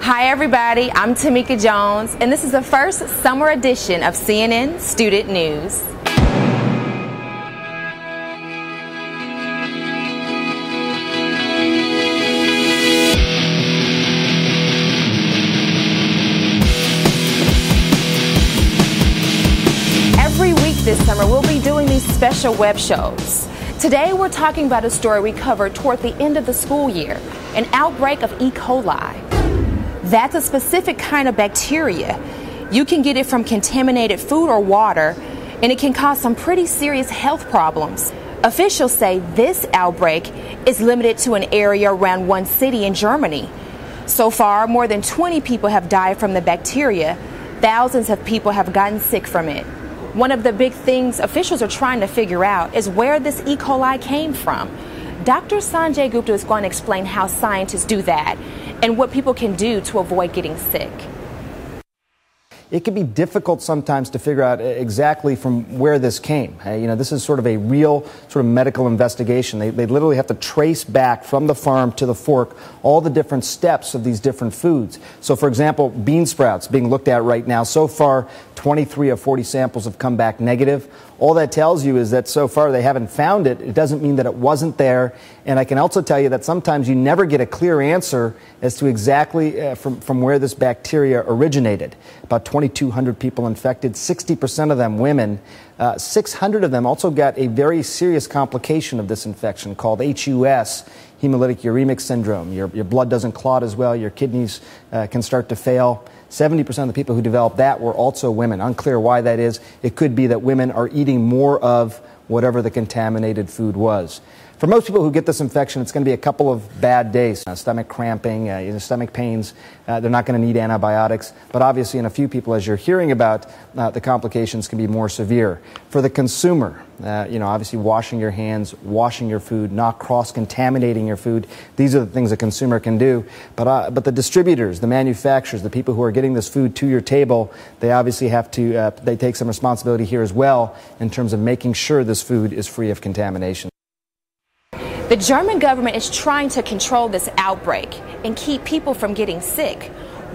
Hi everybody, I'm Tomeka Jones, and this is the first summer edition of CNN Student News. Every week this summer, we'll be doing these special web shows. Today, we're talking about a story we covered toward the end of the school year, an outbreak of E. coli. That's a specific kind of bacteria. You can get it from contaminated food or water, and it can cause some pretty serious health problems. Officials say this outbreak is limited to an area around one city in Germany. So far, more than 20 people have died from the bacteria. Thousands of people have gotten sick from it. One of the big things officials are trying to figure out is where this E. coli came from. Dr. Sanjay Gupta is going to explain how scientists do that and what people can do to avoid getting sick. It can be difficult sometimes to figure out exactly from where this came. This is sort of a real sort of medical investigation. They literally have to trace back from the farm to the fork all the different steps of these different foods. So, for example, bean sprouts being looked at right now. So far, 23 of 40 samples have come back negative. All that tells you is that so far they haven't found it. It doesn't mean that it wasn't there. And I can also tell you that sometimes you never get a clear answer as to exactly from where this bacteria originated. About 2,200 people infected, 60% of them women. 600 of them also got a very serious complication of this infection called HUS, hemolytic uremic syndrome. Your blood doesn't clot as well. Your kidneys can start to fail. 70% of the people who developed that were also women. Unclear why that is. It could be that women are eating more of whatever the contaminated food was. For most people who get this infection, it's going to be a couple of bad days. Stomach cramping, stomach pains. They're not going to need antibiotics. But obviously, in a few people, as you're hearing about, the complications can be more severe. For the consumer, obviously washing your hands, washing your food, not cross-contaminating your food. These are the things a consumer can do. But the distributors, the manufacturers, the people who are getting this food to your table, they obviously have to, they take some responsibility here as well in terms of making sure this food is free of contamination. The German government is trying to control this outbreak and keep people from getting sick.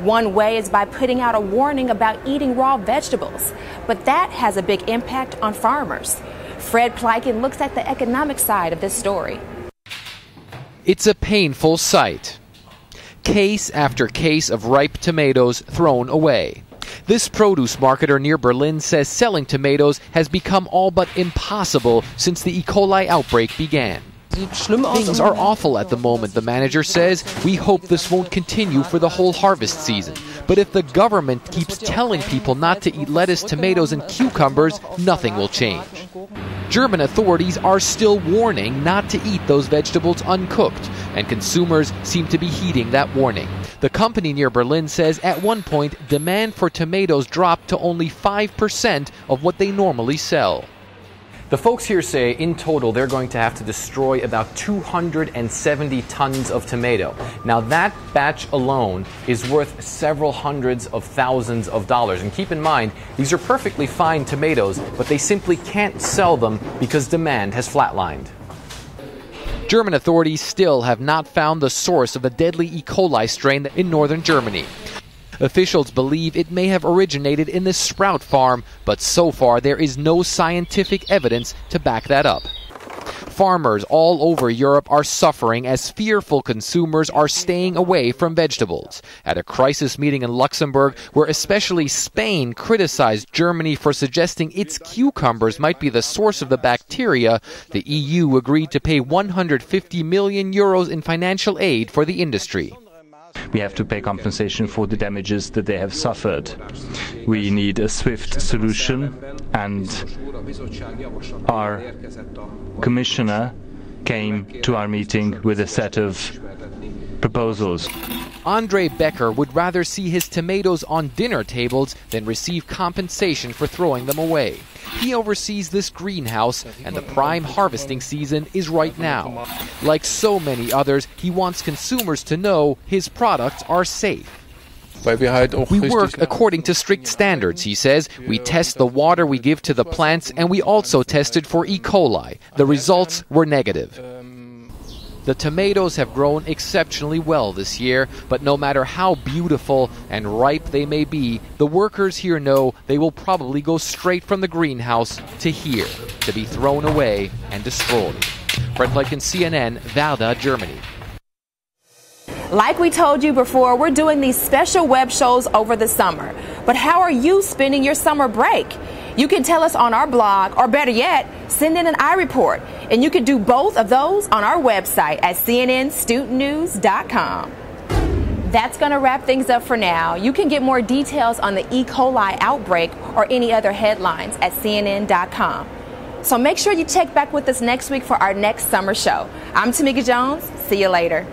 One way is by putting out a warning about eating raw vegetables, but that has a big impact on farmers. Fred Plykin looks at the economic side of this story. It's a painful sight. Case after case of ripe tomatoes thrown away. This produce marketer near Berlin says selling tomatoes has become all but impossible since the E. coli outbreak began. Things are awful at the moment, the manager says. We hope this won't continue for the whole harvest season. But if the government keeps telling people not to eat lettuce, tomatoes, and cucumbers, nothing will change. German authorities are still warning not to eat those vegetables uncooked, and consumers seem to be heeding that warning. The company near Berlin says at one point demand for tomatoes dropped to only 5% of what they normally sell. The folks here say in total they're going to have to destroy about 270 tons of tomato. Now that batch alone is worth several hundreds of thousands of dollars. And keep in mind, these are perfectly fine tomatoes, but they simply can't sell them because demand has flatlined. German authorities still have not found the source of the deadly E. coli strain in northern Germany. Officials believe it may have originated in the sprout farm, but so far there is no scientific evidence to back that up. Farmers all over Europe are suffering as fearful consumers are staying away from vegetables. At a crisis meeting in Luxembourg, where especially Spain criticized Germany for suggesting its cucumbers might be the source of the bacteria, the EU agreed to pay 150 million euros in financial aid for the industry. We have to pay compensation for the damages that they have suffered. We need a swift solution, and our commissioner came to our meeting with a set of proposals. Andre Becker would rather see his tomatoes on dinner tables than receive compensation for throwing them away. He oversees this greenhouse, and the prime harvesting season is right now. Like so many others, he wants consumers to know his products are safe. We work according to strict standards, he says. We test the water we give to the plants, and we also tested for E. coli. The results were negative. The tomatoes have grown exceptionally well this year, but no matter how beautiful and ripe they may be, the workers here know they will probably go straight from the greenhouse to here, to be thrown away and destroyed. Brent Leiken, CNN, Werder, Germany. Like we told you before, we're doing these special web shows over the summer. But how are you spending your summer break? You can tell us on our blog, or better yet, send in an iReport. And you can do both of those on our website at cnnstudentnews.com. That's going to wrap things up for now. You can get more details on the E. coli outbreak or any other headlines at cnn.com. So make sure you check back with us next week for our next summer show. I'm Tomeka Jones. See you later.